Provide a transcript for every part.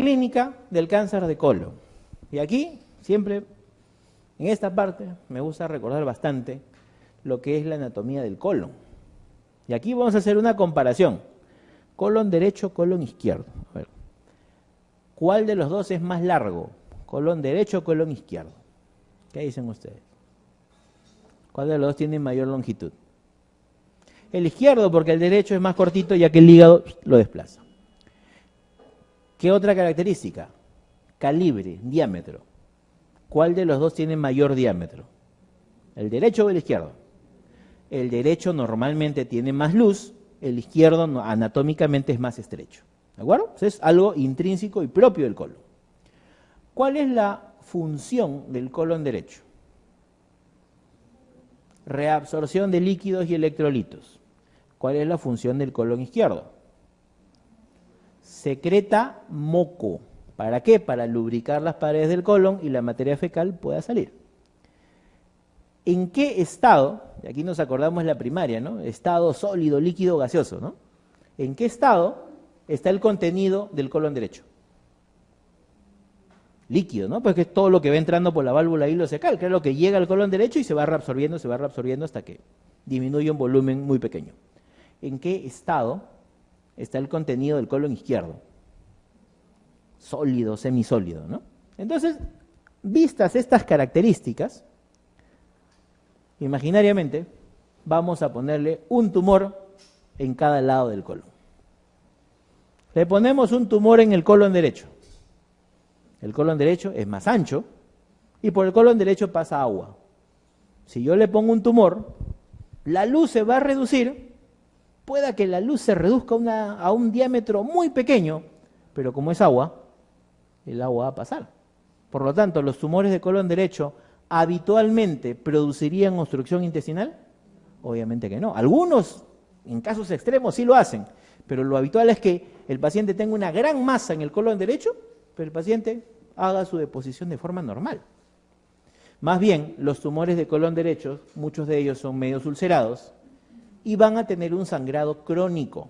clínica del cáncer de colon. Y aquí, siempre, en esta parte, me gusta recordar bastante lo que es la anatomía del colon. Y aquí vamos a hacer una comparación. Colon derecho, colon izquierdo. A ver, ¿cuál de los dos es más largo? ¿Colon derecho o colon izquierdo? ¿Qué dicen ustedes? ¿Cuál de los dos tiene mayor longitud? El izquierdo, porque el derecho es más cortito, ya que el hígado lo desplaza. ¿Qué otra característica? Calibre, diámetro. ¿Cuál de los dos tiene mayor diámetro? ¿El derecho o el izquierdo? El derecho normalmente tiene más luz, el izquierdo anatómicamente es más estrecho. ¿De acuerdo? Entonces es algo intrínseco y propio del colon. ¿Cuál es la función del colon derecho? Reabsorción de líquidos y electrolitos. ¿Cuál es la función del colon izquierdo? Secreta moco. ¿Para qué? Para lubricar las paredes del colon y la materia fecal pueda salir. ¿En qué estado? Y aquí nos acordamos la primaria, ¿no? Estado sólido, líquido, gaseoso, ¿no? ¿En qué estado está el contenido del colon derecho? Líquido, ¿no? Pues que es todo lo que va entrando por la válvula ileocecal, que es lo que llega al colon derecho y se va reabsorbiendo hasta que disminuye un volumen muy pequeño. ¿En qué estado está el contenido del colon izquierdo? Sólido, semisólido, ¿no? Entonces, vistas estas características, imaginariamente vamos a ponerle un tumor en cada lado del colon. Le ponemos un tumor en el colon derecho. El colon derecho es más ancho y por el colon derecho pasa agua. Si yo le pongo un tumor, la luz se va a reducir, pueda que la luz se reduzca a un diámetro muy pequeño, pero como es agua, el agua va a pasar. Por lo tanto, los tumores de colon derecho habitualmente producirían obstrucción intestinal. Obviamente que no. Algunos, en casos extremos, sí lo hacen, pero lo habitual es que el paciente tenga una gran masa en el colon derecho, pero el paciente haga su deposición de forma normal. Más bien, los tumores de colon derecho, muchos de ellos son medios ulcerados y van a tener un sangrado crónico.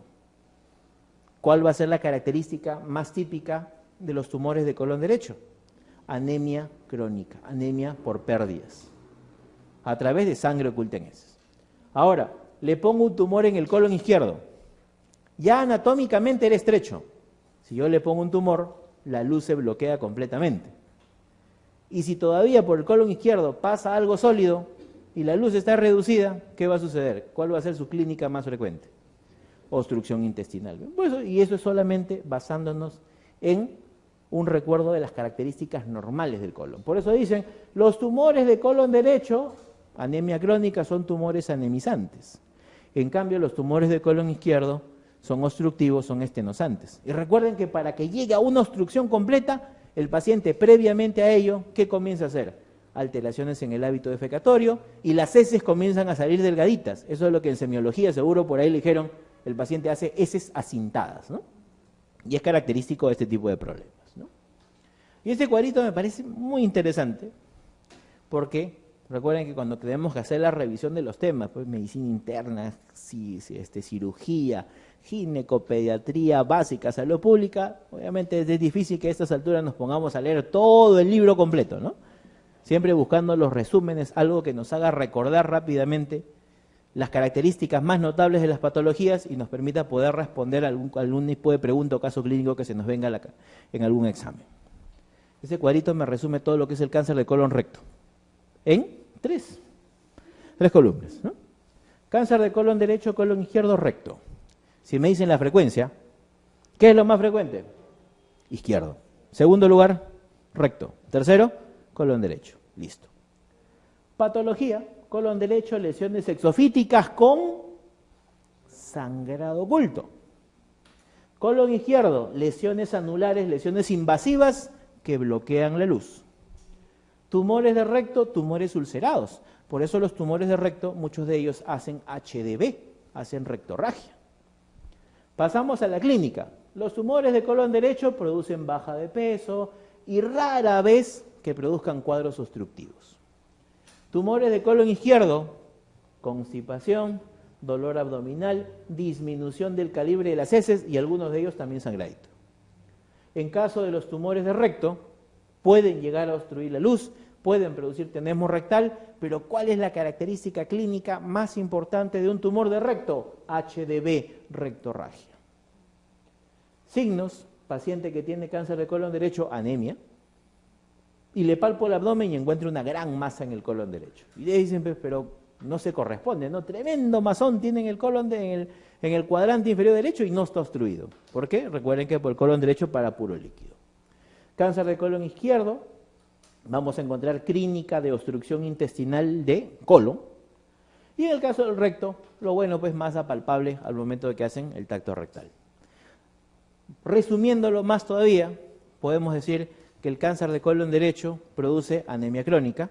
¿Cuál va a ser la característica más típica de los tumores de colon derecho? Anemia crónica, anemia por pérdidas, a través de sangre oculta en heces. Ahora, le pongo un tumor en el colon izquierdo. Ya anatómicamente era estrecho. Si yo le pongo un tumor, la luz se bloquea completamente. Y si todavía por el colon izquierdo pasa algo sólido y la luz está reducida, ¿qué va a suceder? ¿Cuál va a ser su clínica más frecuente? Obstrucción intestinal. Y eso es solamente basándonos en un recuerdo de las características normales del colon. Por eso dicen, los tumores de colon derecho, anemia crónica, son tumores anemizantes. En cambio, los tumores de colon izquierdo son obstructivos, son estenosantes. Y recuerden que para que llegue a una obstrucción completa, el paciente previamente a ello, ¿qué comienza a hacer? Alteraciones en el hábito defecatorio y las heces comienzan a salir delgaditas. Eso es lo que en semiología seguro por ahí le dijeron, el paciente hace heces acintadas, ¿no? Y es característico de este tipo de problemas, ¿no? Y este cuadrito me parece muy interesante porque recuerden que cuando tenemos que hacer la revisión de los temas, pues medicina interna, cirugía, ginecopediatría básica, salud pública, obviamente es difícil que a estas alturas nos pongamos a leer todo el libro completo, ¿no? Siempre buscando los resúmenes, algo que nos haga recordar rápidamente las características más notables de las patologías y nos permita poder responder a algún tipo de pregunta o caso clínico que se nos venga en algún examen. Ese cuadrito me resume todo lo que es el cáncer de colon recto en tres columnas, ¿no? Cáncer de colon derecho, colon izquierdo, recto. Si me dicen la frecuencia, ¿qué es lo más frecuente? Izquierdo. Segundo lugar, recto. Tercero, colon derecho. Listo. Patología, colon derecho, lesiones exofíticas con sangrado oculto. Colon izquierdo, lesiones anulares, lesiones invasivas que bloquean la luz. Tumores de recto, tumores ulcerados. Por eso los tumores de recto, muchos de ellos hacen HDV, hacen rectorragia. Pasamos a la clínica. Los tumores de colon derecho producen baja de peso y rara vez que produzcan cuadros obstructivos. Tumores de colon izquierdo, constipación, dolor abdominal, disminución del calibre de las heces y algunos de ellos también sangradito. En caso de los tumores de recto, pueden llegar a obstruir la luz, pueden producir tenesmo rectal, pero ¿cuál es la característica clínica más importante de un tumor de recto? HDV, rectorragia. Signos: paciente que tiene cáncer de colon derecho, anemia, y le palpo el abdomen y encuentro una gran masa en el colon derecho. Y le dicen, pero no se corresponde, ¿no? Tremendo masón tiene en el colon, en el cuadrante inferior derecho y no está obstruido. ¿Por qué? Recuerden que por el colon derecho para puro líquido. Cáncer de colon izquierdo, vamos a encontrar clínica de obstrucción intestinal de colon. Y en el caso del recto, lo bueno pues masa palpable al momento de que hacen el tacto rectal. Resumiéndolo más todavía, podemos decir que el cáncer de colon derecho produce anemia crónica,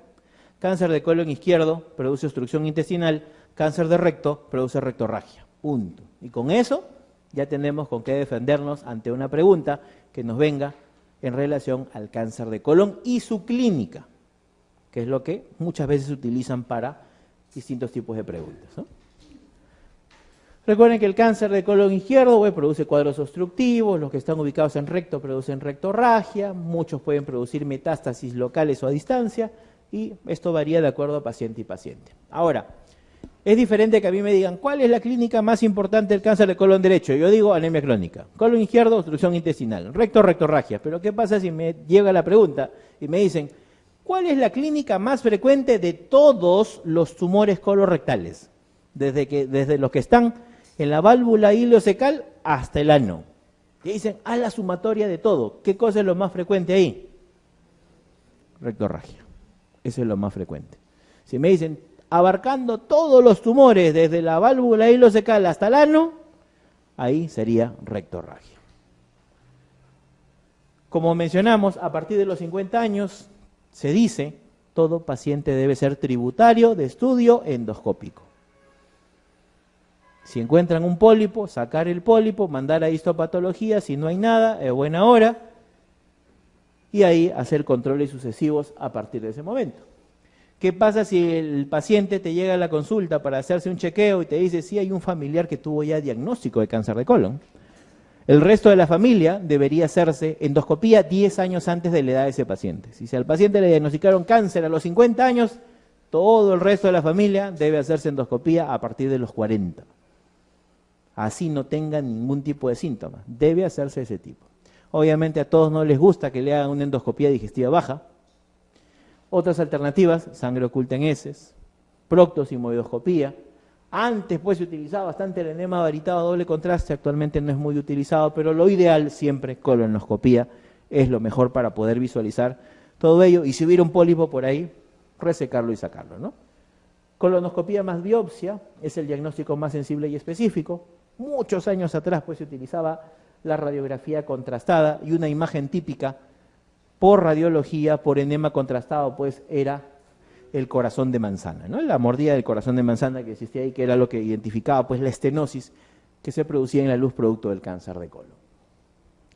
cáncer de colon izquierdo produce obstrucción intestinal, cáncer de recto produce rectorragia. Punto. Y con eso ya tenemos con qué defendernos ante una pregunta que nos venga en relación al cáncer de colon y su clínica, que es lo que muchas veces utilizan para distintos tipos de preguntas, ¿no? Recuerden que el cáncer de colon izquierdo produce cuadros obstructivos, los que están ubicados en recto producen rectorragia, muchos pueden producir metástasis locales o a distancia, y esto varía de acuerdo a paciente y paciente. Ahora, es diferente que a mí me digan, ¿cuál es la clínica más importante del cáncer de colon derecho? Yo digo anemia crónica. Colon izquierdo, obstrucción intestinal. Recto, rectorragia. Pero ¿qué pasa si me llega la pregunta y me dicen, ¿cuál es la clínica más frecuente de todos los tumores colorectales? Desde los que están en la válvula ileocecal hasta el ano. Y dicen, haz la sumatoria de todo. ¿Qué cosa es lo más frecuente ahí? Rectorragia. Eso es lo más frecuente. Si me dicen, abarcando todos los tumores desde la válvula ileocecal hasta el ano, ahí sería rectorragia. Como mencionamos, a partir de los 50 años se dice, todo paciente debe ser tributario de estudio endoscópico. Si encuentran un pólipo, sacar el pólipo, mandar a histopatología, si no hay nada, es buena hora, y ahí hacer controles sucesivos a partir de ese momento. ¿Qué pasa si el paciente te llega a la consulta para hacerse un chequeo y te dice, sí, hay un familiar que tuvo ya diagnóstico de cáncer de colon? El resto de la familia debería hacerse endoscopía 10 años antes de la edad de ese paciente. Si al paciente le diagnosticaron cáncer a los 50 años, todo el resto de la familia debe hacerse endoscopía a partir de los 40. Así no tenga ningún tipo de síntoma, debe hacerse ese tipo. Obviamente a todos no les gusta que le hagan una endoscopía digestiva baja. Otras alternativas, sangre oculta en heces, proctosimoidoscopía. Antes pues se utilizaba bastante el enema varitado a doble contraste, actualmente no es muy utilizado, pero lo ideal siempre, colonoscopía, es lo mejor para poder visualizar todo ello, y si hubiera un pólipo por ahí, resecarlo y sacarlo, ¿no? Colonoscopía más biopsia es el diagnóstico más sensible y específico. Muchos años atrás pues se utilizaba la radiografía contrastada, y una imagen típica por radiología, por enema contrastado, pues era el corazón de manzana, ¿no? La mordida del corazón de manzana que existía ahí, que era lo que identificaba pues la estenosis que se producía en la luz producto del cáncer de colon.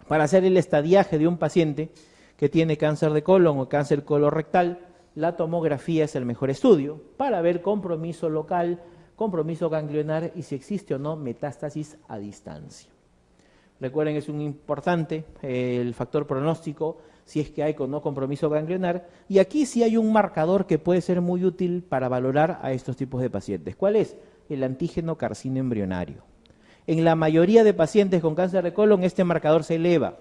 Para hacer el estadiaje de un paciente que tiene cáncer de colon o cáncer colorectal, la tomografía es el mejor estudio para ver compromiso local, compromiso ganglionar y si existe o no metástasis a distancia. Recuerden, es un importante el factor pronóstico, si es que hay o no compromiso ganglionar, y aquí sí hay un marcador que puede ser muy útil para valorar a estos tipos de pacientes. ¿Cuál es? El antígeno carcino embrionario. En la mayoría de pacientes con cáncer de colon este marcador se eleva.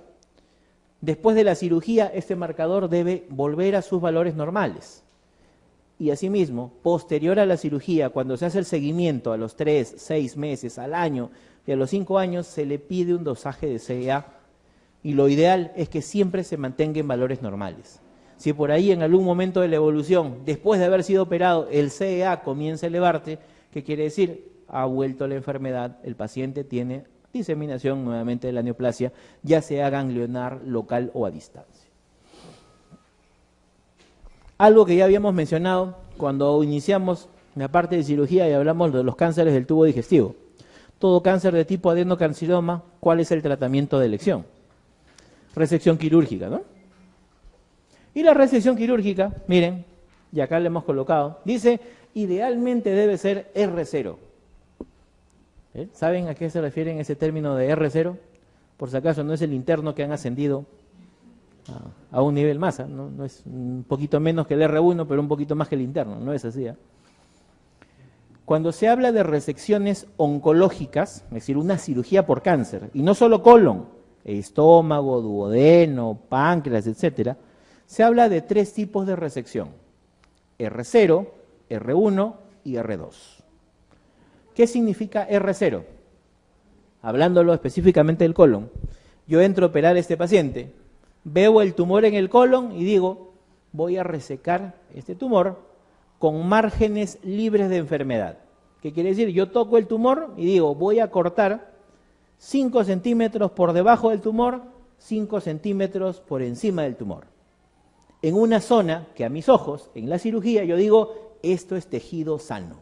Después de la cirugía este marcador debe volver a sus valores normales. Y asimismo, posterior a la cirugía, cuando se hace el seguimiento a los 3, 6 meses, al año y a los 5 años, se le pide un dosaje de CEA, y lo ideal es que siempre se mantenga en valores normales. Si por ahí en algún momento de la evolución, después de haber sido operado, el CEA comienza a elevarse, ¿qué quiere decir? Ha vuelto la enfermedad, el paciente tiene diseminación nuevamente de la neoplasia, ya sea ganglionar, local o a distancia. Algo que ya habíamos mencionado cuando iniciamos la parte de cirugía y hablamos de los cánceres del tubo digestivo. Todo cáncer de tipo adenocarcinoma, ¿cuál es el tratamiento de elección? Resección quirúrgica, ¿no? Y la resección quirúrgica, miren, y acá le hemos colocado, dice, idealmente debe ser R0. ¿Saben a qué se refiere ese término de R0? Por si acaso no es el interno que han ascendido a un nivel más, no es un poquito menos que el R1, pero un poquito más que el interno, no es así. Cuando se habla de resecciones oncológicas, es decir, una cirugía por cáncer, y no solo colon, estómago, duodeno, páncreas, etcétera, se habla de 3 tipos de resección: R0, R1 y R2. ¿Qué significa R0? Hablándolo específicamente del colon, yo entro a operar a este paciente, veo el tumor en el colon y digo, voy a resecar este tumor con márgenes libres de enfermedad. ¿Qué quiere decir? Yo toco el tumor y digo, voy a cortar 5 centímetros por debajo del tumor, 5 centímetros por encima del tumor. En una zona que a mis ojos, en la cirugía, yo digo, esto es tejido sano.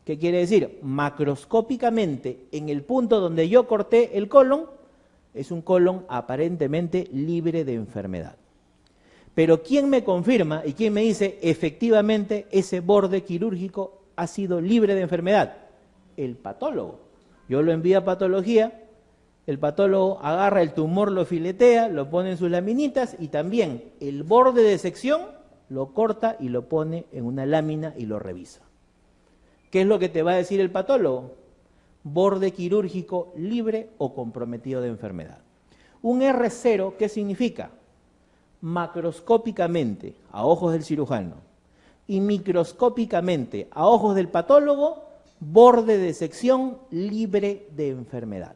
¿Qué quiere decir? Macroscópicamente, en el punto donde yo corté el colon, es un colon aparentemente libre de enfermedad. Pero ¿quién me confirma y quién me dice efectivamente ese borde quirúrgico ha sido libre de enfermedad? El patólogo. Yo lo envío a patología, el patólogo agarra el tumor, lo filetea, lo pone en sus laminitas y también el borde de sección lo corta y lo pone en una lámina y lo revisa. ¿Qué es lo que te va a decir el patólogo? Borde quirúrgico libre o comprometido de enfermedad. Un R0, ¿qué significa? Macroscópicamente, a ojos del cirujano, y microscópicamente, a ojos del patólogo, borde de sección libre de enfermedad.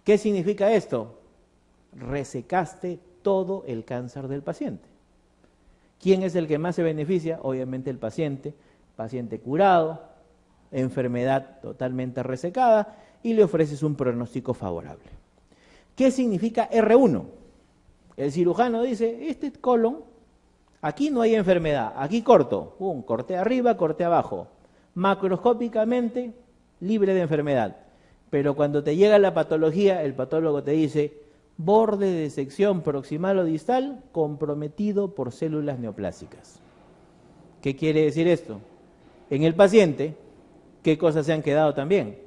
¿Qué significa esto? Resecaste todo el cáncer del paciente. ¿Quién es el que más se beneficia? Obviamente el paciente curado, enfermedad totalmente resecada, y le ofreces un pronóstico favorable. ¿Qué significa R1? El cirujano dice, este colon, aquí no hay enfermedad, aquí corto, corté arriba, corté abajo, macroscópicamente libre de enfermedad. Pero cuando te llega la patología, el patólogo te dice, borde de sección proximal o distal comprometido por células neoplásicas. ¿Qué quiere decir esto? En el paciente, ¿qué cosas se han quedado también?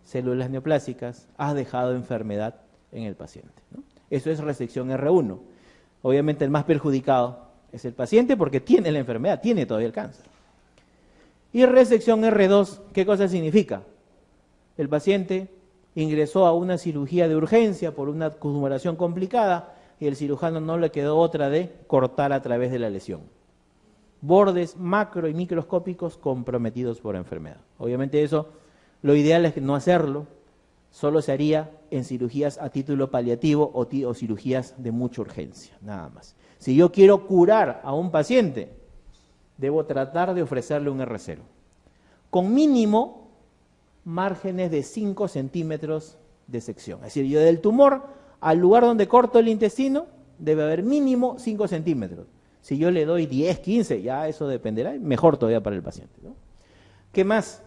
Células neoplásicas, has dejado enfermedad en el paciente, ¿no? Eso es resección R1. Obviamente el más perjudicado es el paciente porque tiene la enfermedad, tiene todavía el cáncer. Y resección R2, ¿qué cosa significa? El paciente ingresó a una cirugía de urgencia por una tumoración complicada y el cirujano no le quedó otra de cortar a través de la lesión. Bordes macro y microscópicos comprometidos por enfermedad. Obviamente eso, lo ideal es no hacerlo, solo se haría en cirugías a título paliativo o cirugías de mucha urgencia, nada más. Si yo quiero curar a un paciente, debo tratar de ofrecerle un R0, con mínimo márgenes de 5 centímetros de sección. Es decir, yo del tumor al lugar donde corto el intestino, debe haber mínimo 5 centímetros. Si yo le doy 10, 15, ya eso dependerá, mejor todavía para el paciente, ¿no? ¿Qué más?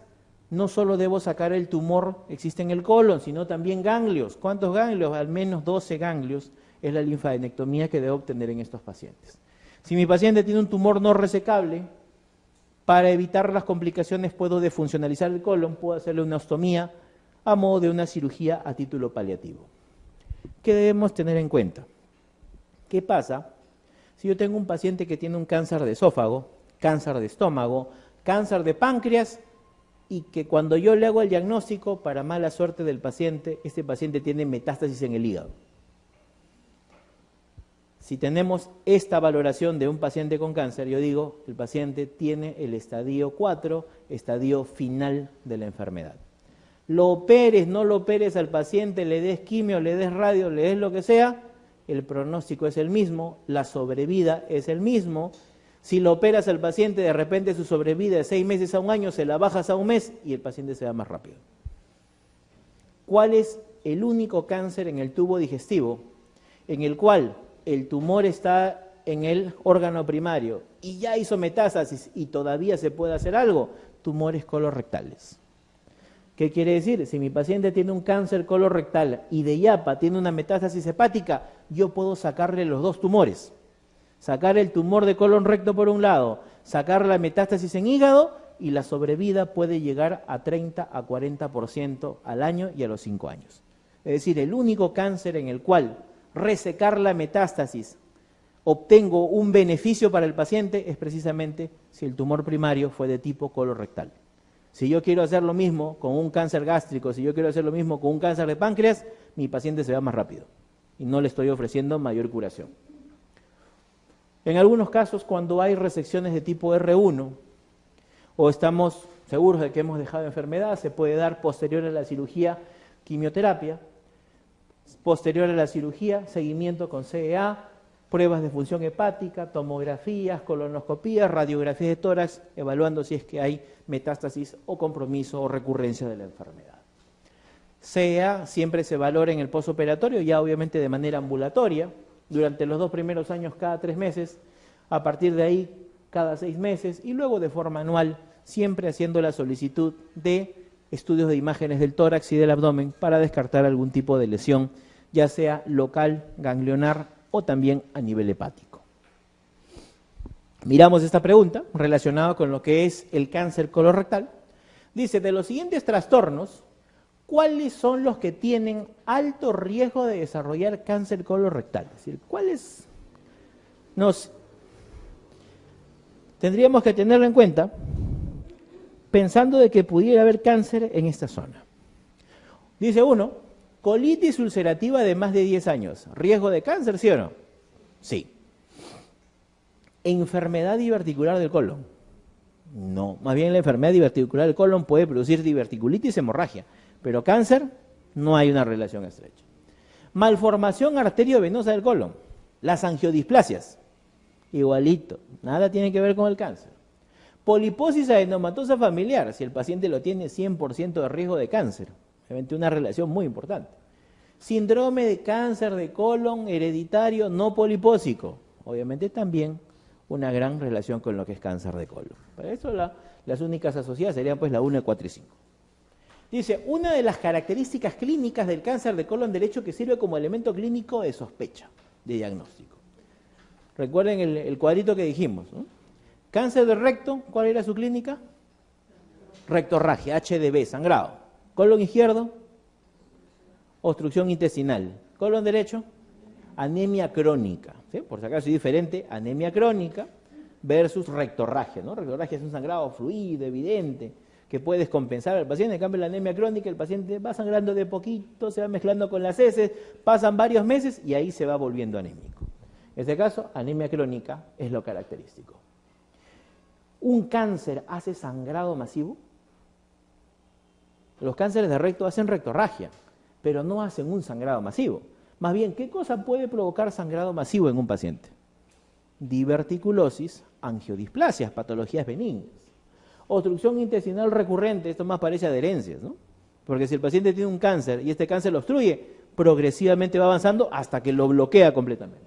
No solo debo sacar el tumor, existe en el colon, sino también ganglios. ¿Cuántos ganglios? Al menos 12 ganglios es la linfadenectomía que debo obtener en estos pacientes. Si mi paciente tiene un tumor no resecable, para evitar las complicaciones puedo defuncionalizar el colon, puedo hacerle una ostomía a modo de una cirugía a título paliativo. ¿Qué debemos tener en cuenta? ¿Qué pasa si yo tengo un paciente que tiene un cáncer de esófago, cáncer de estómago, cáncer de páncreas, y que cuando yo le hago el diagnóstico, para mala suerte del paciente, este paciente tiene metástasis en el hígado? Si tenemos esta valoración de un paciente con cáncer, yo digo, el paciente tiene el estadio 4, estadio final de la enfermedad. Lo operes, no lo operes al paciente, le des quimio, le des radio, le des lo que sea, el pronóstico es el mismo, la sobrevida es el mismo. Si lo operas al paciente, de repente su sobrevida de 6 meses a 1 año, se la bajas a 1 mes y el paciente se va más rápido. ¿Cuál es el único cáncer en el tubo digestivo en el cual el tumor está en el órgano primario y ya hizo metástasis y todavía se puede hacer algo? Tumores colorectales. ¿Qué quiere decir? Si mi paciente tiene un cáncer colorectal y de yapa tiene una metástasis hepática, yo puedo sacarle los 2 tumores. Sacar el tumor de colon recto por un lado, sacar la metástasis en hígado, y la sobrevida puede llegar a 30 a 40% al año y a los 5 años. Es decir, el único cáncer en el cual resecar la metástasis obtengo un beneficio para el paciente es precisamente si el tumor primario fue de tipo colorectal. Si yo quiero hacer lo mismo con un cáncer gástrico, si yo quiero hacer lo mismo con un cáncer de páncreas, mi paciente se va más rápido y no le estoy ofreciendo mayor curación. En algunos casos, cuando hay resecciones de tipo R1 o estamos seguros de que hemos dejado enfermedad, se puede dar posterior a la cirugía quimioterapia, posterior a la cirugía seguimiento con CEA, pruebas de función hepática, tomografías, colonoscopías, radiografías de tórax, evaluando si es que hay metástasis o compromiso o recurrencia de la enfermedad. CEA siempre se valora en el postoperatorio, ya obviamente de manera ambulatoria, durante los 2 primeros años cada 3 meses, a partir de ahí cada 6 meses y luego de forma anual, siempre haciendo la solicitud de estudios de imágenes del tórax y del abdomen para descartar algún tipo de lesión, ya sea local, ganglionar o también a nivel hepático. Miramos esta pregunta relacionada con lo que es el cáncer colorectal. Dice, de los siguientes trastornos, ¿cuáles son los que tienen alto riesgo de desarrollar cáncer colorectal? Es decir, ¿cuáles tendríamos que tenerlo en cuenta pensando de que pudiera haber cáncer en esta zona? Dice uno, colitis ulcerativa de más de 10 años. ¿Riesgo de cáncer, sí o no? Sí. ¿Enfermedad diverticular del colon? No. Más bien la enfermedad diverticular del colon puede producir diverticulitis, hemorragia. Pero cáncer, no hay una relación estrecha. Malformación arteriovenosa del colon. Las angiodisplasias. Igualito. Nada tiene que ver con el cáncer. Poliposis adenomatosa familiar. Si el paciente lo tiene, 100% de riesgo de cáncer. Obviamente una relación muy importante. Síndrome de cáncer de colon hereditario no polipósico. Obviamente también una gran relación con lo que es cáncer de colon. Para eso las únicas asociadas serían pues la 1, 4 y 5. Dice, una de las características clínicas del cáncer de colon derecho que sirve como elemento clínico de sospecha, de diagnóstico. Recuerden el cuadrito que dijimos, ¿no? Cáncer de recto, ¿cuál era su clínica? Rectorragia, HDB, sangrado. Colon izquierdo, obstrucción intestinal. Colon derecho, anemia crónica. ¿Sí? Por si acaso es diferente, anemia crónica versus rectorragia, ¿no? Rectorragia es un sangrado fluido, evidente, que puede descompensar al paciente. En cambio, la anemia crónica, el paciente va sangrando de poquito, se va mezclando con las heces, pasan varios meses y ahí se va volviendo anémico. En este caso, anemia crónica es lo característico. ¿Un cáncer hace sangrado masivo? Los cánceres de recto hacen rectorragia, pero no hacen un sangrado masivo. Más bien, ¿qué cosa puede provocar sangrado masivo en un paciente? Diverticulosis, angiodisplasias, patologías benignas. Obstrucción intestinal recurrente, esto más parece adherencias, ¿no? Porque si el paciente tiene un cáncer y este cáncer lo obstruye, progresivamente va avanzando hasta que lo bloquea completamente.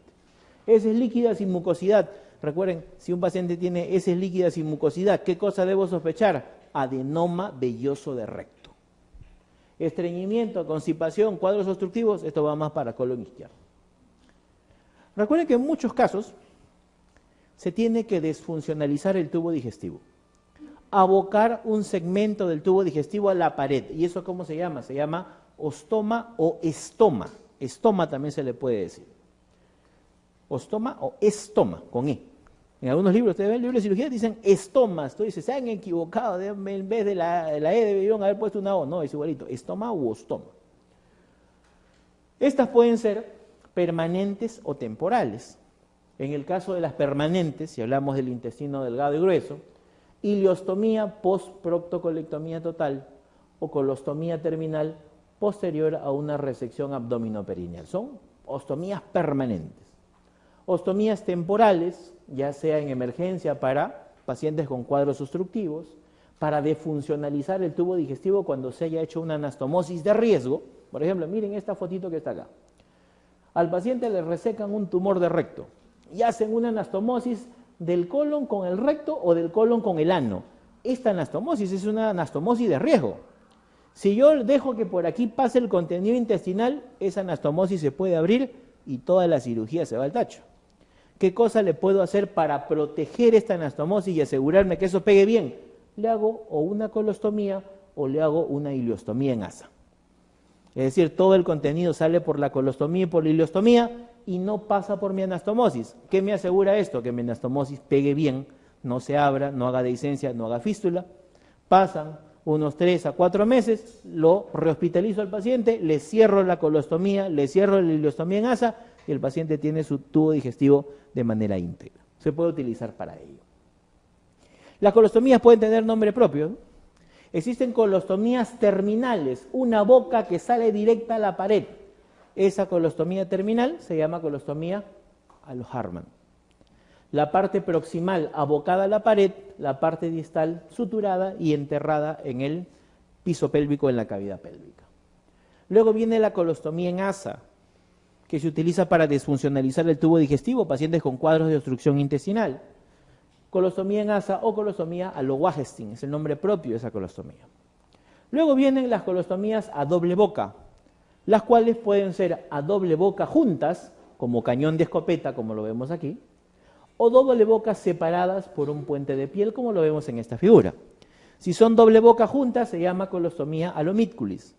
Heces líquidas sin mucosidad. Recuerden, si un paciente tiene heces líquidas sin mucosidad, ¿qué cosa debo sospechar? Adenoma velloso de recto. Estreñimiento, constipación, cuadros obstructivos, esto va más para colon izquierdo. Recuerden que en muchos casos se tiene que desfuncionalizar el tubo digestivo. Abocar un segmento del tubo digestivo a la pared. ¿Y eso cómo se llama? Se llama ostoma o estoma. Estoma también se le puede decir. Ostoma o estoma, con E. En algunos libros, ustedes ven el libro de cirugía, dicen estomas. Entonces se han equivocado, en vez de la E debieron haber puesto una O. No, es igualito, estoma u ostoma. Estas pueden ser permanentes o temporales. En el caso de las permanentes, si hablamos del intestino delgado y grueso, ileostomía post-proctocolectomía total o colostomía terminal posterior a una resección abdominoperineal. Son ostomías permanentes. Ostomías temporales, ya sea en emergencia para pacientes con cuadros obstructivos, para defuncionalizar el tubo digestivo cuando se haya hecho una anastomosis de riesgo. Por ejemplo, miren esta fotito que está acá. Al paciente le resecan un tumor de recto y hacen una anastomosis del colon con el recto o del colon con el ano. Esta anastomosis es una anastomosis de riesgo. Si yo dejo que por aquí pase el contenido intestinal, esa anastomosis se puede abrir y toda la cirugía se va al tacho. ¿Qué cosa le puedo hacer para proteger esta anastomosis y asegurarme que eso pegue bien? Le hago o una colostomía o le hago una ileostomía en asa. Es decir, todo el contenido sale por la colostomía y por la ileostomía y no pasa por mi anastomosis. ¿Qué me asegura esto? Que mi anastomosis pegue bien, no se abra, no haga dehiscencia, no haga fístula. Pasan unos 3 a 4 meses, lo rehospitalizo al paciente, le cierro la colostomía, le cierro la ileostomía en asa y el paciente tiene su tubo digestivo de manera íntegra. Se puede utilizar para ello. Las colostomías pueden tener nombre propio, ¿no? Existen colostomías terminales, una boca que sale directa a la pared. Esa colostomía terminal se llama colostomía a lo Hartmann. La parte proximal abocada a la pared, la parte distal suturada y enterrada en el piso pélvico, en la cavidad pélvica. Luego viene la colostomía en asa, que se utiliza para desfuncionalizar el tubo digestivo, pacientes con cuadros de obstrucción intestinal. Colostomía en asa o colostomía a lo Wagenstein, es el nombre propio de esa colostomía. Luego vienen las colostomías a doble boca, las cuales pueden ser a doble boca juntas, como cañón de escopeta, como lo vemos aquí, o doble boca separadas por un puente de piel, como lo vemos en esta figura. Si son doble boca juntas, se llama colostomía a lo Mítculis.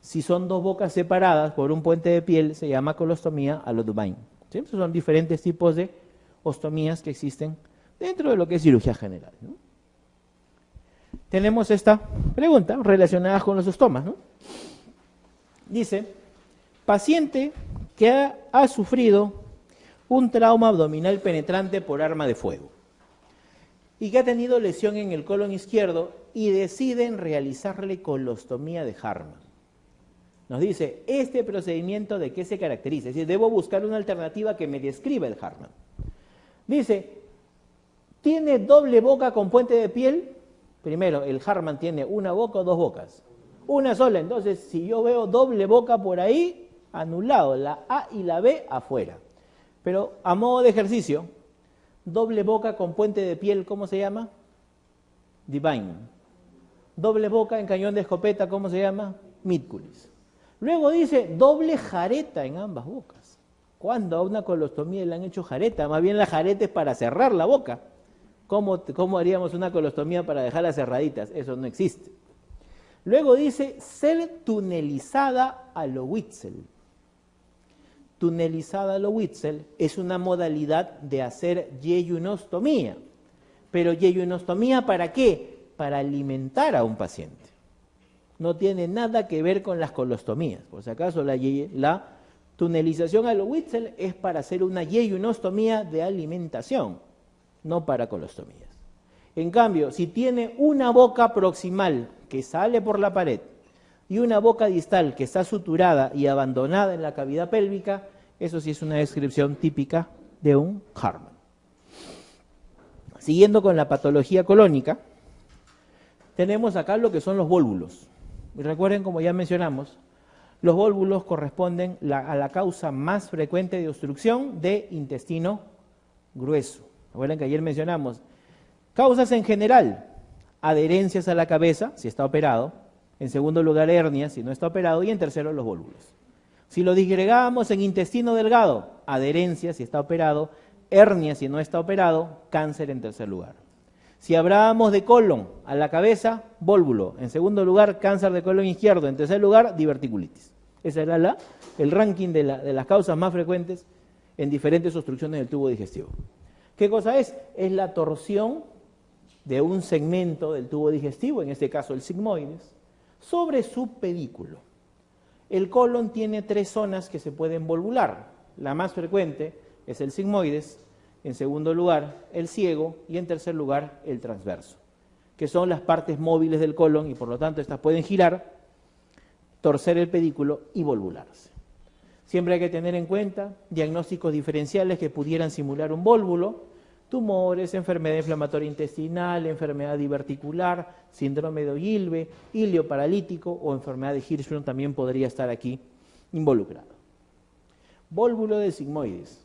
Si son dos bocas separadas por un puente de piel, se llama colostomía a lo Dubain. ¿Sí? Esos son diferentes tipos de ostomías que existen dentro de lo que es cirugía general, ¿no? Tenemos esta pregunta relacionada con los ostomas, ¿no? Dice, paciente que ha sufrido un trauma abdominal penetrante por arma de fuego y que ha tenido lesión en el colon izquierdo y deciden realizarle colostomía de Hartmann. Nos dice, ¿este procedimiento de qué se caracteriza? Es decir, debo buscar una alternativa que me describa el Hartmann. Dice, ¿tiene doble boca con puente de piel? Primero, el Hartmann tiene una boca o dos bocas. Una sola, entonces si yo veo doble boca por ahí, anulado, la A y la B afuera. Pero a modo de ejercicio, doble boca con puente de piel, ¿cómo se llama? Divine. Doble boca en cañón de escopeta, ¿cómo se llama? Mítculis. Luego dice doble jareta en ambas bocas. ¿Cuándo a una colostomía le han hecho jareta? Más bien la jareta es para cerrar la boca. ¿Cómo haríamos una colostomía para dejarlas cerraditas? Eso no existe. Luego dice ser tunelizada a lo Witzel. Tunelizada a lo Witzel es una modalidad de hacer yeyunostomía. Pero yeyunostomía ¿para qué? Para alimentar a un paciente. No tiene nada que ver con las colostomías. Por si acaso la tunelización a lo Witzel es para hacer una yeyunostomía de alimentación, no para colostomías. En cambio, si tiene una boca proximal que sale por la pared y una boca distal que está suturada y abandonada en la cavidad pélvica, eso sí es una descripción típica de un Hartmann. Siguiendo con la patología colónica, tenemos acá lo que son los vólvulos. Y recuerden, como ya mencionamos, los vólvulos corresponden a la causa más frecuente de obstrucción de intestino grueso. Recuerden que ayer mencionamos causas en general, adherencias a la cabeza, si está operado, en segundo lugar hernias, si no está operado, y en tercero los vólvulos. Si lo disgregamos en intestino delgado, adherencias, si está operado, hernias, si no está operado, cáncer en tercer lugar. Si hablábamos de colon a la cabeza, vólvulo. En segundo lugar, cáncer de colon izquierdo. En tercer lugar, diverticulitis. Ese era el ranking de las causas más frecuentes en diferentes obstrucciones del tubo digestivo. ¿Qué cosa es? Es la torsión de un segmento del tubo digestivo, en este caso el sigmoides, sobre su pedículo. El colon tiene 3 zonas que se pueden volvular. La más frecuente es el sigmoides, en segundo lugar el ciego y en tercer lugar el transverso, que son las partes móviles del colon y por lo tanto estas pueden girar, torcer el pedículo y volvularse. Siempre hay que tener en cuenta diagnósticos diferenciales que pudieran simular un vólvulo, tumores, enfermedad inflamatoria intestinal, enfermedad diverticular, síndrome de Gilbert, ilio paralítico o enfermedad de Hirschsprung también podría estar aquí involucrado. Vólvulo del sigmoides,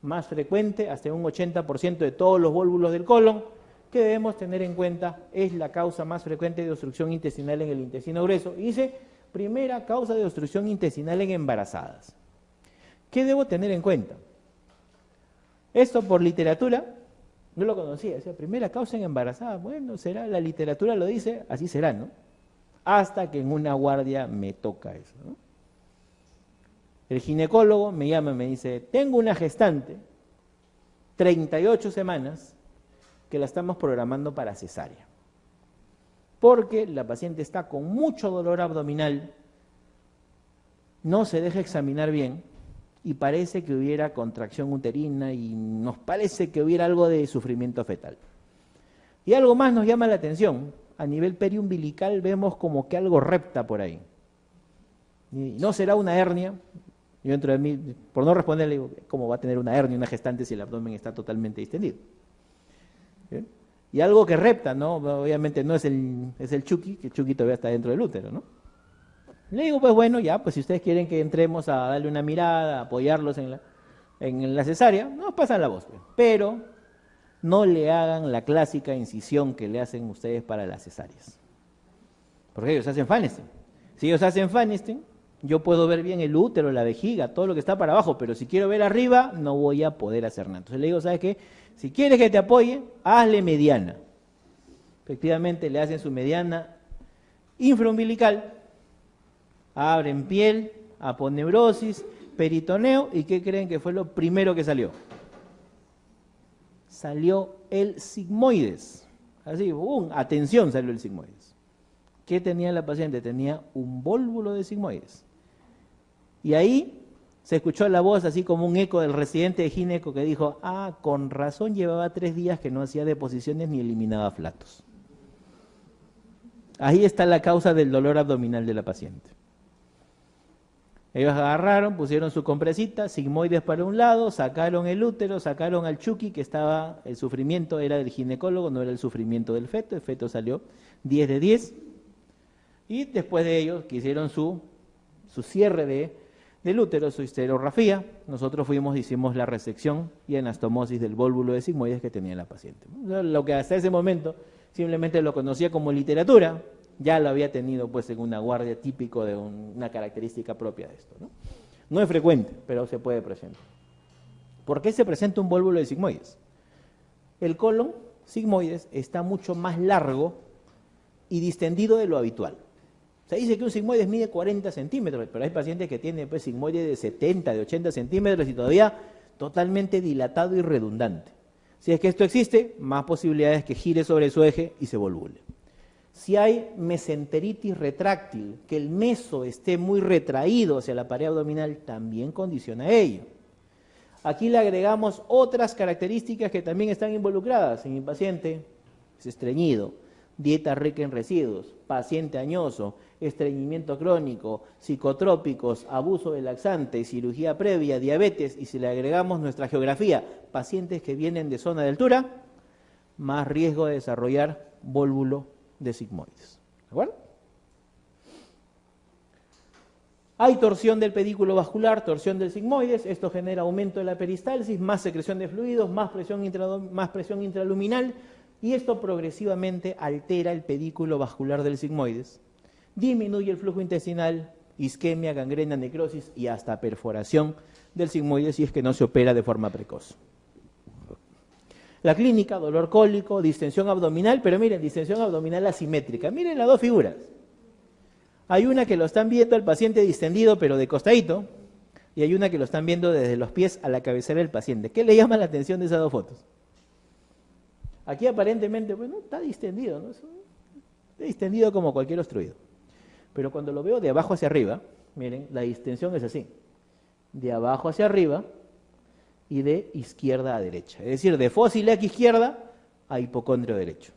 más frecuente, hasta un 80% de todos los vólvulos del colon, que debemos tener en cuenta, es la causa más frecuente de obstrucción intestinal en el intestino grueso. Y dice, primera causa de obstrucción intestinal en embarazadas. ¿Qué debo tener en cuenta? Esto por literatura, no lo conocía, decía, primera causa en embarazadas, bueno, será, la literatura lo dice, así será, ¿no? Hasta que en una guardia me toca eso, ¿no? El ginecólogo me llama y me dice, tengo una gestante, 38 semanas, que la estamos programando para cesárea. Porque la paciente está con mucho dolor abdominal, no se deja examinar bien y parece que hubiera contracción uterina y nos parece que hubiera algo de sufrimiento fetal. Y algo más nos llama la atención, a nivel periumbilical vemos como que algo repta por ahí. Y no será una hernia. Yo dentro de mí, por no responderle, digo, ¿cómo va a tener una hernia una gestante si el abdomen está totalmente distendido? ¿Bien? Y algo que repta, ¿no? Obviamente no es el Chucky, que el Chucky todavía está dentro del útero, ¿no? Le digo, pues bueno, ya, pues si ustedes quieren que entremos a darle una mirada, a apoyarlos en la cesárea, nos pasan la voz, pues. Pero no le hagan la clásica incisión que le hacen ustedes para las cesáreas. Porque ellos hacen Pfannenstein. Si ellos hacen Pfannenstein, yo puedo ver bien el útero, la vejiga, todo lo que está para abajo, pero si quiero ver arriba, no voy a poder hacer nada. Entonces le digo, ¿sabes qué? Si quieres que te apoye, hazle mediana. Efectivamente, le hacen su mediana infraumbilical, abren piel, aponeurosis, peritoneo, ¿y qué creen que fue lo primero que salió? Salió el sigmoides. Así, atención, salió el sigmoides. ¿Qué tenía la paciente? Tenía un vólvulo de sigmoides. Y ahí se escuchó la voz así como un eco del residente de gineco que dijo, ah, con razón llevaba 3 días que no hacía deposiciones ni eliminaba flatos. Ahí está la causa del dolor abdominal de la paciente. Ellos agarraron, pusieron su compresita, sigmoides para un lado, sacaron el útero, sacaron al Chucky, que estaba, el sufrimiento era del ginecólogo, no era el sufrimiento del feto, el feto salió 10 de 10. Y después de ello, que hicieron su cierre del útero, su histerografía, nosotros fuimos, hicimos la resección y anastomosis del vólvulo de sigmoides que tenía la paciente. Lo que hasta ese momento simplemente lo conocía como literatura, ya lo había tenido pues en una guardia típico de una característica propia de esto, ¿no? No es frecuente, pero se puede presentar. ¿Por qué se presenta un vólvulo de sigmoides? El colon sigmoides está mucho más largo y distendido de lo habitual. Se dice que un sigmoides mide 40 centímetros, pero hay pacientes que tienen pues, sigmoides de 70, de 80 centímetros y todavía totalmente dilatado y redundante. Si es que esto existe, más posibilidades que gire sobre su eje y se volvule. Si hay mesenteritis retráctil, que el meso esté muy retraído hacia la pared abdominal, también condiciona ello. Aquí le agregamos otras características que también están involucradas. En mi paciente es estreñido, dieta rica en residuos, paciente añoso, estreñimiento crónico, psicotrópicos, abuso de laxantes, cirugía previa, diabetes, y si le agregamos nuestra geografía, pacientes que vienen de zona de altura, más riesgo de desarrollar vólvulo de sigmoides. ¿De acuerdo? Hay torsión del pedículo vascular, torsión del sigmoides, esto genera aumento de la peristalsis, más secreción de fluidos, más presión intraluminal, y esto progresivamente altera el pedículo vascular del sigmoides, disminuye el flujo intestinal, isquemia, gangrena, necrosis y hasta perforación del sigmoides si es que no se opera de forma precoz. La clínica, dolor cólico, distensión abdominal, pero miren, distensión abdominal asimétrica. Miren las dos figuras. Hay una que lo están viendo al paciente distendido, pero de costadito, y hay una que lo están viendo desde los pies a la cabecera del paciente. ¿Qué le llama la atención de esas dos fotos? Aquí aparentemente, bueno, está distendido, ¿no? Está distendido como cualquier obstruido. Pero cuando lo veo de abajo hacia arriba, miren, la distensión es así. De abajo hacia arriba y de izquierda a derecha. Es decir, de fosa ilíaca izquierda a hipocondrio derecho.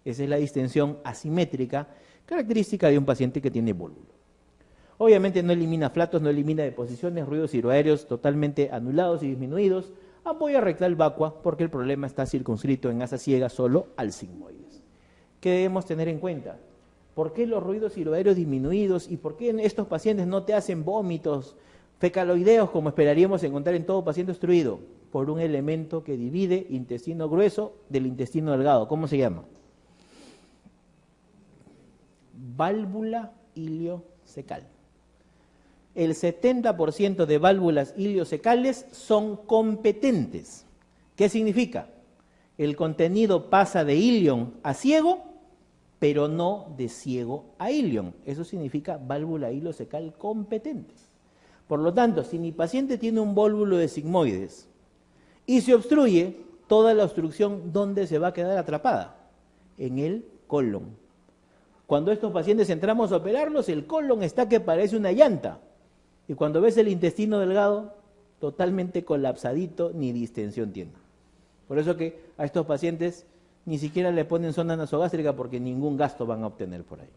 Esa es la distensión asimétrica, característica de un paciente que tiene vólvulo. Obviamente no elimina flatos, no elimina deposiciones, ruidos ciroaéreos totalmente anulados y disminuidos, ampolla rectal vacua, porque el problema está circunscrito en asa ciega solo al sigmoides. ¿Qué debemos tener en cuenta? ¿Por qué los ruidos ciroaéreos disminuidos y por qué en estos pacientes no te hacen vómitos fecaloideos como esperaríamos encontrar en todo paciente obstruido? Por un elemento que divide intestino grueso del intestino delgado. ¿Cómo se llama? Válvula iliocecal. El 70% de válvulas iliocecales son competentes. ¿Qué significa? El contenido pasa de ilion a ciego, pero no de ciego a ilion. Eso significa válvula iliocecal competente. Por lo tanto, si mi paciente tiene un vólvulo de sigmoides y se obstruye, toda la obstrucción, ¿dónde se va a quedar atrapada? En el colon. Cuando estos pacientes entramos a operarlos, el colon está que parece una llanta. Y cuando ves el intestino delgado, totalmente colapsadito, ni distensión tiene. Por eso que a estos pacientes ni siquiera le ponen sonda nasogástrica porque ningún gasto van a obtener por ahí.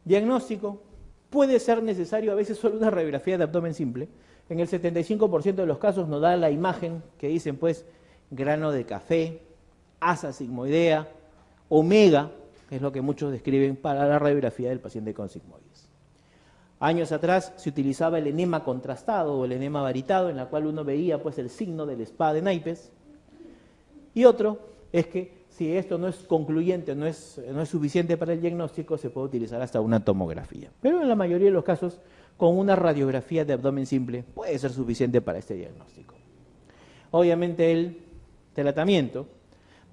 Diagnóstico. Puede ser necesario a veces solo una radiografía de abdomen simple. En el 75% de los casos nos da la imagen que dicen pues grano de café, asa sigmoidea, omega, que es lo que muchos describen para la radiografía del paciente con sigmoides. Años atrás se utilizaba el enema contrastado o el enema varitado, en la cual uno veía pues el signo de la espada de naipes. Y otro es que si esto no es concluyente, no es suficiente para el diagnóstico, se puede utilizar hasta una tomografía. Pero en la mayoría de los casos, con una radiografía de abdomen simple puede ser suficiente para este diagnóstico. Obviamente el tratamiento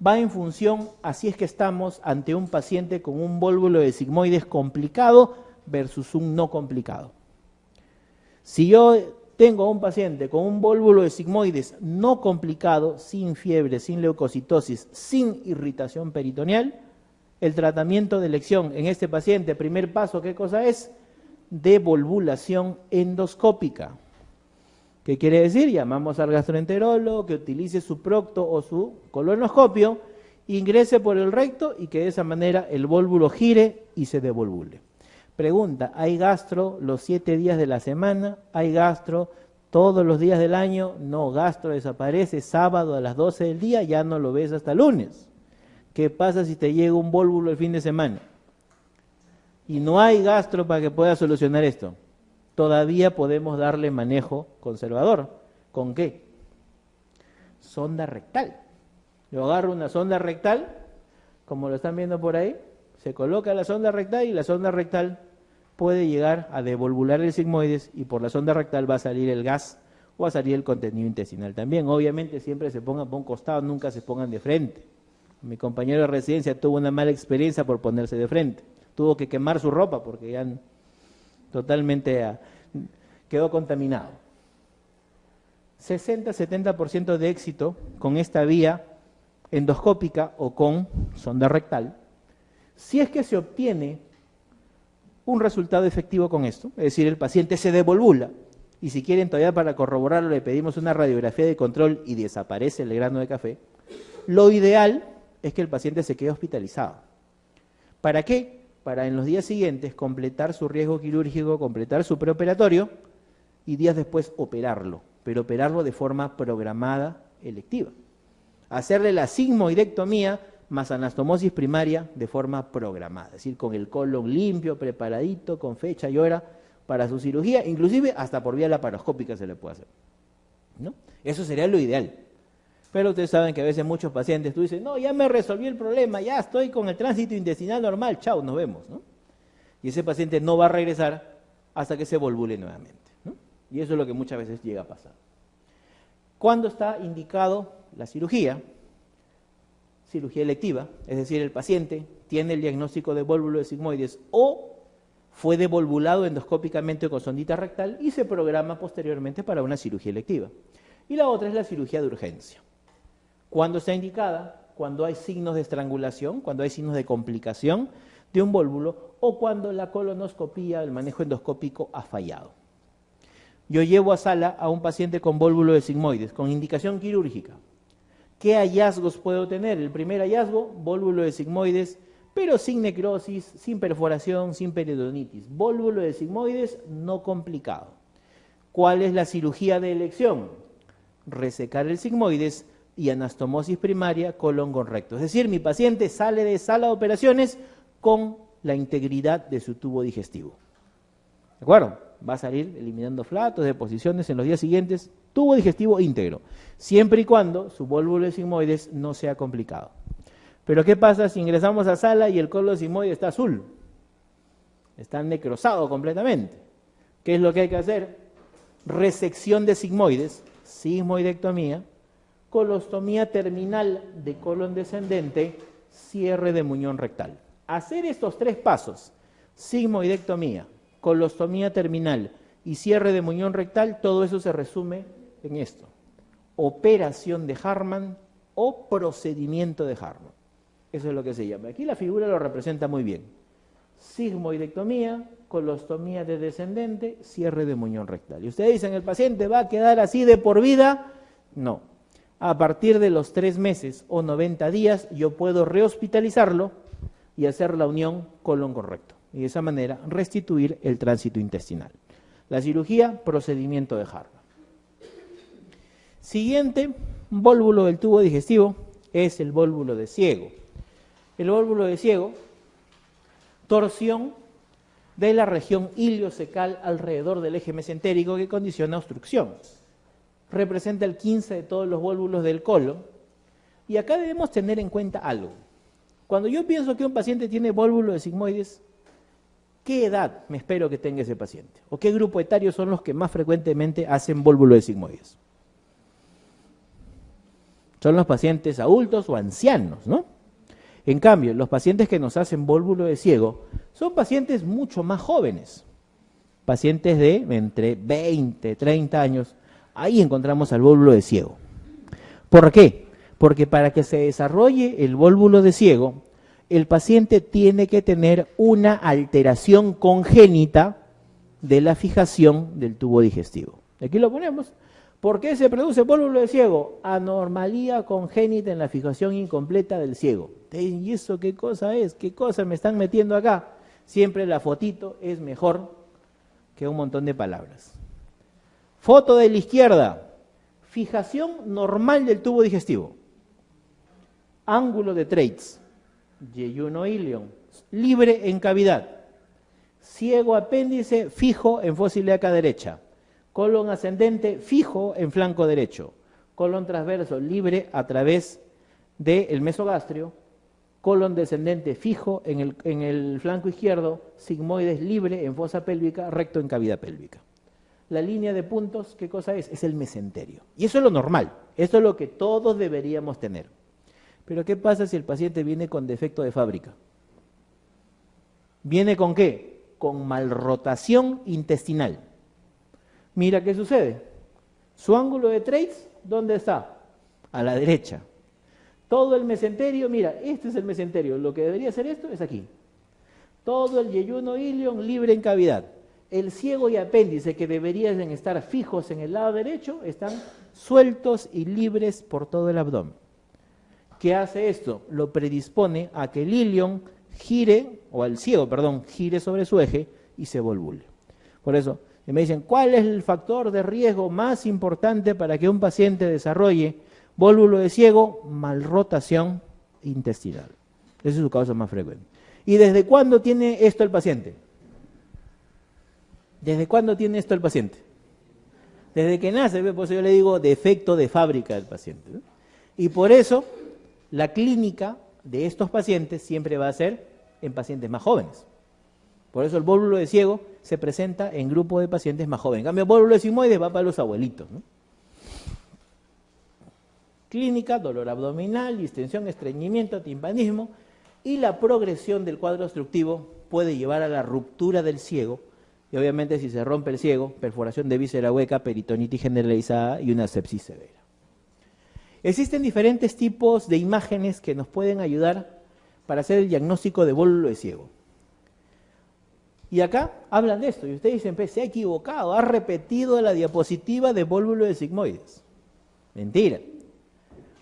va en función a si es que estamos ante un paciente con un vólvulo de sigmoides complicado versus un no complicado. Si yo tengo a un paciente con un vólvulo de sigmoides no complicado, sin fiebre, sin leucocitosis, sin irritación peritoneal, el tratamiento de elección en este paciente, primer paso, ¿qué cosa es? Devolvulación endoscópica. ¿Qué quiere decir? Llamamos al gastroenterólogo que utilice su procto o su colonoscopio, ingrese por el recto y que de esa manera el vólvulo gire y se devolvule. Pregunta, ¿hay gastro los 7 días de la semana? ¿Hay gastro todos los días del año? No, gastro desaparece sábado a las 12 del día, ya no lo ves hasta lunes. ¿Qué pasa si te llega un vólvulo el fin de semana? Y no hay gastro para que pueda solucionar esto. Todavía podemos darle manejo conservador. ¿Con qué? Sonda rectal. Yo agarro una sonda rectal, como lo están viendo por ahí, se coloca la sonda rectal y la sonda rectal puede llegar a devolvular el sigmoides y por la sonda rectal va a salir el gas o va a salir el contenido intestinal también. Obviamente siempre se pongan por un costado, nunca se pongan de frente. Mi compañero de residencia tuvo una mala experiencia por ponerse de frente. Tuvo que quemar su ropa porque ya totalmente quedó contaminado. 60-70% de éxito con esta vía endoscópica o con sonda rectal, si es que se obtiene un resultado efectivo con esto, es decir, el paciente se devolvula, y si quieren todavía para corroborarlo le pedimos una radiografía de control y desaparece el grano de café, lo ideal es que el paciente se quede hospitalizado. ¿Para qué? Para en los días siguientes completar su riesgo quirúrgico, completar su preoperatorio y días después operarlo, pero operarlo de forma programada, electiva. Hacerle la sigmoidectomía más anastomosis primaria de forma programada, es decir, con el colon limpio, preparadito, con fecha y hora para su cirugía, inclusive hasta por vía laparoscópica se le puede hacer, ¿no? Eso sería lo ideal. Pero ustedes saben que a veces muchos pacientes, tú dices, no, ya me resolví el problema, ya estoy con el tránsito intestinal normal, chao, nos vemos, ¿no? Y ese paciente no va a regresar hasta que se volvule nuevamente, ¿no? Y eso es lo que muchas veces llega a pasar. ¿Cuándo está indicado la cirugía? Cirugía electiva, es decir, el paciente tiene el diagnóstico de vólvulo de sigmoides o fue devolvulado endoscópicamente con sondita rectal y se programa posteriormente para una cirugía electiva. Y la otra es la cirugía de urgencia. ¿Cuándo está indicada? Cuando hay signos de estrangulación, cuando hay signos de complicación de un vólvulo o cuando la colonoscopía, el manejo endoscópico ha fallado. Yo llevo a sala a un paciente con vólvulo de sigmoides, con indicación quirúrgica. ¿Qué hallazgos puedo tener? El primer hallazgo, vólvulo de sigmoides, pero sin necrosis, sin perforación, sin peritonitis. Vólvulo de sigmoides no complicado. ¿Cuál es la cirugía de elección? Resecar el sigmoides y anastomosis primaria colon con recto. Es decir, mi paciente sale de sala de operaciones con la integridad de su tubo digestivo. ¿De acuerdo? Va a salir eliminando flatos, deposiciones en los días siguientes, tubo digestivo íntegro, siempre y cuando su vólvulo de sigmoides no sea complicado. Pero ¿qué pasa si ingresamos a sala y el colon sigmoide está azul? Está necrosado completamente. ¿Qué es lo que hay que hacer? Resección de sigmoides, sigmoidectomía, colostomía terminal de colon descendente, cierre de muñón rectal. Hacer estos 3 pasos, sigmoidectomía, colostomía terminal y cierre de muñón rectal, todo eso se resume en esto: operación de Hartmann o procedimiento de Hartmann. Eso es lo que se llama. Aquí la figura lo representa muy bien: sigmoidectomía, colostomía de descendente, cierre de muñón rectal. Y ustedes dicen, ¿el paciente va a quedar así de por vida? No. A partir de los 3 meses o 90 días yo puedo rehospitalizarlo y hacer la unión colon con recto. Y de esa manera restituir el tránsito intestinal. La cirugía, procedimiento de Hartmann. Siguiente vólvulo del tubo digestivo es el vólvulo de Ciego. El vólvulo de Ciego, torsión de la región iliocecal alrededor del eje mesentérico que condiciona obstrucción. Representa el 15 de todos los vólvulos del colon. Y acá debemos tener en cuenta algo. Cuando yo pienso que un paciente tiene vólvulo de sigmoides, ¿qué edad me espero que tenga ese paciente? ¿O qué grupo etario son los que más frecuentemente hacen vólvulo de sigmoides? Son los pacientes adultos o ancianos, ¿no? En cambio, los pacientes que nos hacen vólvulo de Ciego son pacientes mucho más jóvenes, pacientes de entre 20, 30 años. Ahí encontramos al vólvulo de Ciego. ¿Por qué? Porque para que se desarrolle el vólvulo de Ciego, el paciente tiene que tener una alteración congénita de la fijación del tubo digestivo. Aquí lo ponemos. ¿Por qué se produce vólvulo de Ciego? Anormalía congénita en la fijación incompleta del ciego. ¿Y eso qué cosa es? ¿Qué cosa me están metiendo acá? Siempre la fotito es mejor que un montón de palabras. Foto de la izquierda. Fijación normal del tubo digestivo. Ángulo de Treitz. Yeyuno ilion. Libre en cavidad. Ciego apéndice fijo en fosa ilíaca derecha. Colon ascendente fijo en flanco derecho, colon transverso libre a través del mesogastrio, colon descendente fijo en el flanco izquierdo, sigmoides libre en fosa pélvica, recto en cavidad pélvica. La línea de puntos, ¿qué cosa es? Es el mesenterio. Y eso es lo normal, eso es lo que todos deberíamos tener. Pero ¿qué pasa si el paciente viene con defecto de fábrica? ¿Viene con qué? Con malrotación intestinal. Mira qué sucede. Su ángulo de Treitz, ¿dónde está? A la derecha. Todo el mesenterio, mira, este es el mesenterio. Lo que debería ser esto es aquí. Todo el yeyuno ilion libre en cavidad. El ciego y apéndice, que deberían estar fijos en el lado derecho, están sueltos y libres por todo el abdomen. ¿Qué hace esto? Lo predispone a que el ilion gire, o al ciego, perdón, gire sobre su eje y se volvule. Por eso, y me dicen, ¿cuál es el factor de riesgo más importante para que un paciente desarrolle vólvulo de Ciego? Malrotación intestinal. Esa es su causa más frecuente. ¿Y desde cuándo tiene esto el paciente? ¿Desde cuándo tiene esto el paciente? Desde que nace, por eso yo le digo defecto de fábrica del paciente, ¿no? Y por eso la clínica de estos pacientes siempre va a ser en pacientes más jóvenes. Por eso el vólvulo de Ciego se presenta en grupo de pacientes más jóvenes. En cambio, el vólvulo de sigmoides va para los abuelitos, ¿no? Clínica, dolor abdominal, distensión, estreñimiento, timpanismo, y la progresión del cuadro obstructivo puede llevar a la ruptura del ciego, y obviamente si se rompe el ciego, perforación de víscera hueca, peritonitis generalizada y una sepsis severa. Existen diferentes tipos de imágenes que nos pueden ayudar para hacer el diagnóstico de vólvulo de Ciego. Y acá hablan de esto, y ustedes dicen, pues, se ha equivocado, ha repetido la diapositiva de vólvulo de sigmoides. Mentira.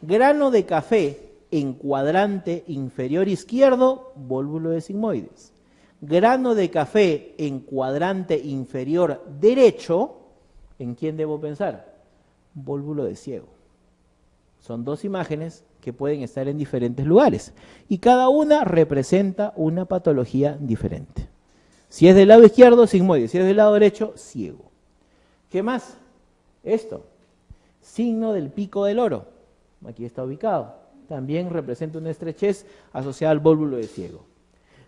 Grano de café en cuadrante inferior izquierdo, vólvulo de sigmoides. Grano de café en cuadrante inferior derecho, ¿en quién debo pensar? Vólvulo de Ciego. Son dos imágenes que pueden estar en diferentes lugares, y cada una representa una patología diferente. Si es del lado izquierdo, sigmoide. Si es del lado derecho, ciego. ¿Qué más? Esto. Signo del pico del oro. Aquí está ubicado. También representa una estrechez asociada al vólvulo de Ciego.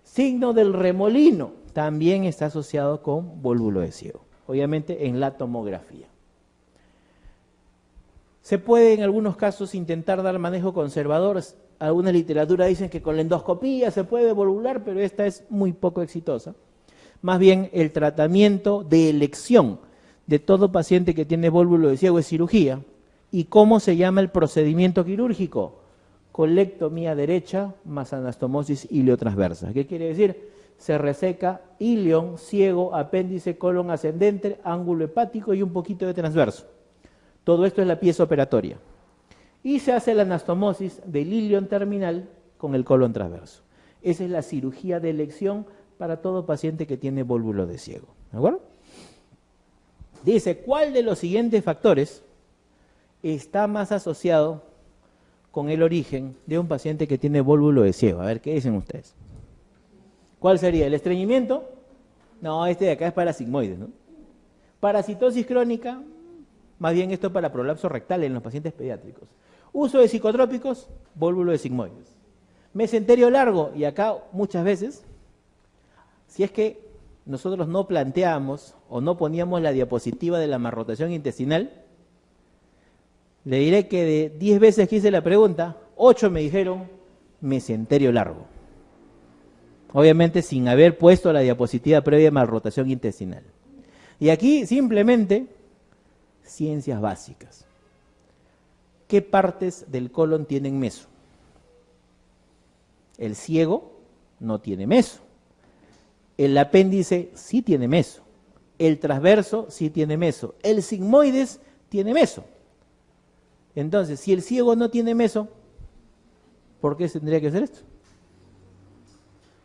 Signo del remolino. También está asociado con vólvulo de Ciego. Obviamente en la tomografía. Se puede en algunos casos intentar dar manejo conservador. Algunas literaturas dicen que con la endoscopía se puede volvular, pero esta es muy poco exitosa. Más bien, el tratamiento de elección de todo paciente que tiene vólvulo de ciego es cirugía. ¿Y cómo se llama el procedimiento quirúrgico? Colectomía derecha más anastomosis iliotransversa. ¿Qué quiere decir? Se reseca ilion, ciego, apéndice, colon ascendente, ángulo hepático y un poquito de transverso. Todo esto es la pieza operatoria. Y se hace la anastomosis del ilion terminal con el colon transverso. Esa es la cirugía de elección para todo paciente que tiene vólvulo de ciego. ¿De acuerdo? Dice, ¿cuál de los siguientes factores está más asociado con el origen de un paciente que tiene vólvulo de ciego? A ver, ¿qué dicen ustedes? ¿Cuál sería? ¿El estreñimiento? No, este de acá es parasigmoides, ¿no? Parasitosis crónica, más bien esto para prolapso rectal en los pacientes pediátricos. Uso de psicotrópicos, vólvulo de sigmoides. Mesenterio largo, y acá muchas veces, si es que nosotros no planteamos o no poníamos la diapositiva de la malrotación intestinal, le diré que de 10 veces que hice la pregunta, 8 me dijeron mesenterio largo. Obviamente sin haber puesto la diapositiva previa de malrotación intestinal. Y aquí simplemente ciencias básicas. ¿Qué partes del colon tienen meso? El ciego no tiene meso. El apéndice sí tiene meso. El transverso sí tiene meso. El sigmoides tiene meso. Entonces, si el ciego no tiene meso, ¿por qué tendría que hacer esto?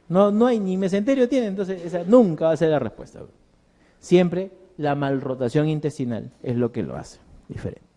No hay ni mesenterio tiene, entonces esa nunca va a ser la respuesta. Siempre la malrotación intestinal es lo que lo hace diferente.